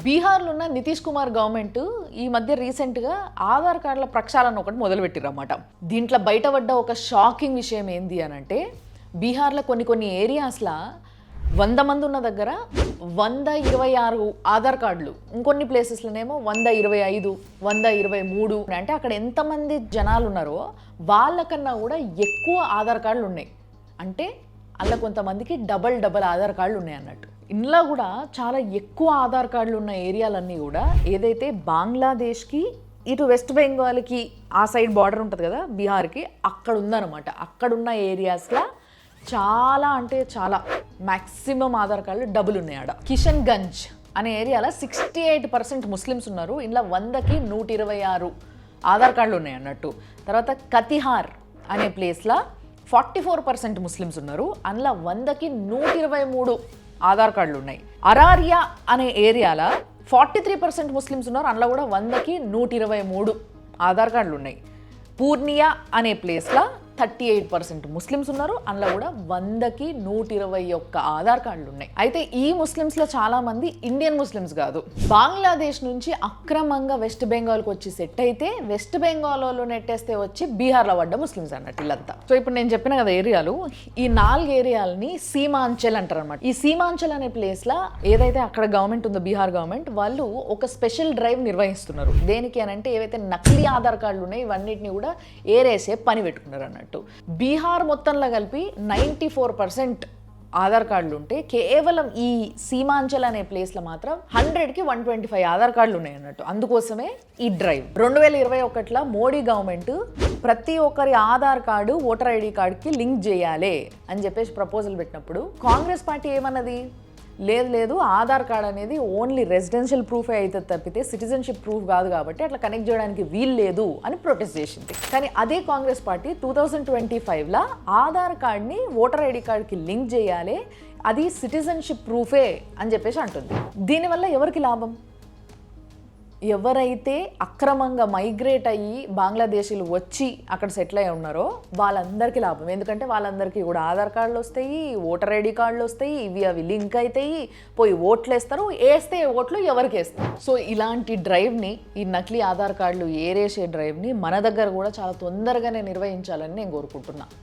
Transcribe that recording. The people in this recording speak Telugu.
బీహార్లో ఉన్న నితీష్ కుమార్ గవర్నమెంట్ ఈ మధ్య రీసెంట్గా ఆధార్ కార్డుల ప్రక్షాళన ఒకటి మొదలుపెట్టిరన్నమాట. దీంట్లో బయటపడ్డ ఒక షాకింగ్ విషయం ఏంది అని అంటే, బీహార్లో కొన్ని ఏరియాస్లో 100 మంది ఉన్న దగ్గర 126 ఆధార్ కార్డులు, ఇంకొన్ని ప్లేసెస్లోనేమో 125, 123. అంటే అక్కడ ఎంతమంది జనాలు ఉన్నారో వాళ్ళకన్నా కూడా ఎక్కువ ఆధార్ కార్డులు ఉన్నాయి. అంటే అలా కొంతమందికి డబల్ ఆధార్ కార్డులు ఉన్నాయి అన్నట్టు. ఇంట్లో కూడా చాలా ఎక్కువ ఆధార్ కార్డులు ఉన్న ఏరియాలన్నీ కూడా ఏదైతే బంగ్లాదేశ్కి ఇటు వెస్ట్ బెంగాల్కి ఆ సైడ్ బార్డర్ ఉంటుంది కదా బీహార్కి, అక్కడ ఉందన్నమాట. అక్కడున్న ఏరియాస్లో చాలా అంటే చాలా మ్యాక్సిమం ఆధార్ కార్డులు డబుల్ ఉన్నాయి ఆడ. కిషన్ గంజ్ అనే ఏరియాలో 68% ముస్లిమ్స్ ఉన్నారు. ఇంట్లో 100కి 126 ఆధార్ కార్డులు ఉన్నాయి అన్నట్టు. తర్వాత కతిహార్ అనే ప్లేస్లో 44% ముస్లిమ్స్ ఉన్నారు. అందులో 100కి 123 ఆధార్ కార్డులు ఉన్నాయి. అరారియా అనే ఏరియాలో 43% ముస్లిమ్స్ ఉన్నారు. అందులో కూడా 100కి 123 ఆధార్ కార్డులు ఉన్నాయి. పూర్నియా అనే ప్లేస్లో 38% ముస్లిమ్స్ ఉన్నారు. అందులో కూడా 100కి 121 ఆధార్ కార్డులు ఉన్నాయి. అయితే ఈ ముస్లిమ్స్లో చాలా మంది ఇండియన్ ముస్లిమ్స్ కాదు, బంగ్లాదేశ్ నుంచి అక్రమంగా వెస్ట్ బెంగాల్కి వచ్చి సెట్ అయితే వెస్ట్ బెంగాల్లో నెట్టేస్తే వచ్చి బీహార్లో పడ్డ ముస్లిమ్స్ అన్నట్టు వీళ్ళంతా. సో ఇప్పుడు నేను చెప్పిన కదా ఏరియాలు, ఈ 4 ఏరియాలని సీమాంచల్ అంటారు అనమాట. ఈ సీమాంచల్ అనే ప్లేస్లో ఏదైతే అక్కడ గవర్నమెంట్ ఉందో బీహార్ గవర్నమెంట్, వాళ్ళు ఒక స్పెషల్ డ్రైవ్ నిర్వహిస్తున్నారు. దేనికి అని అంటే ఏవైతే నకిలీ ఆధార్ కార్డులు ఉన్నాయి ఇవన్నిటిని కూడా ఏరేసే పని పెట్టుకున్నారు అన్నట్టు. బీహార్ మొత్తంలో కలిపి 94% ఆధార్ కార్డులు ఉంటే కేవలం ఈ సీమాంచల్ అనే ప్లేస్లో మాత్రం 100కి 125 ఆధార్ కార్డులు ఉన్నాయి అన్నట్టు. అందుకోసమే ఈ డ్రైవ్ 2021లో మోడీ గవర్నమెంట్ ప్రతి ఒక్కరి ఆధార్ కార్డు ఓటర్ ఐడి కార్డుకి లింక్ చేయాలి అని చెప్పేసి ప్రపోజల్ పెట్టినప్పుడు కాంగ్రెస్ పార్టీ ఏమన్నది, లేదు ఆధార్ కార్డ్ అనేది ఓన్లీ రెసిడెన్షియల్ ప్రూఫే అయితే తప్పితే సిటిజన్షిప్ ప్రూఫ్ కాదు కాబట్టి అట్లా కనెక్ట్ చేయడానికి వీలు లేదు అని ప్రొటెస్ట్ చేసింది. కానీ అదే కాంగ్రెస్ పార్టీ 2025లో ఆధార్ కార్డ్ని ఓటర్ ఐడి కార్డ్కి లింక్ చేయాలి, అది సిటిజన్షిప్ ప్రూఫే అని చెప్పేసి అంటుంది. దీనివల్ల ఎవరికి లాభం? ఎవరైతే అక్రమంగా మైగ్రేట్ అయ్యి బంగ్లాదేశీలు వచ్చి అక్కడ సెటిల్ అయి ఉన్నారో వాళ్ళందరికీ లాభం. ఎందుకంటే వాళ్ళందరికీ కూడా ఆధార్ కార్డులు వస్తాయి, ఓటర్ ఐడి కార్డులు వస్తాయి, అవి లింక్ అవుతాయి, పోయి ఓట్లు వేస్తారు, వేస్తే ఓట్లు ఎవరికి వేస్తారు. సో ఇలాంటి డ్రైవ్ని, ఈ నకిలీ ఆధార్ కార్డులు ఏరేసే డ్రైవ్ని మన దగ్గర కూడా చాలా తొందరగానే నిర్వహించాలని నేను కోరుకుంటున్నా.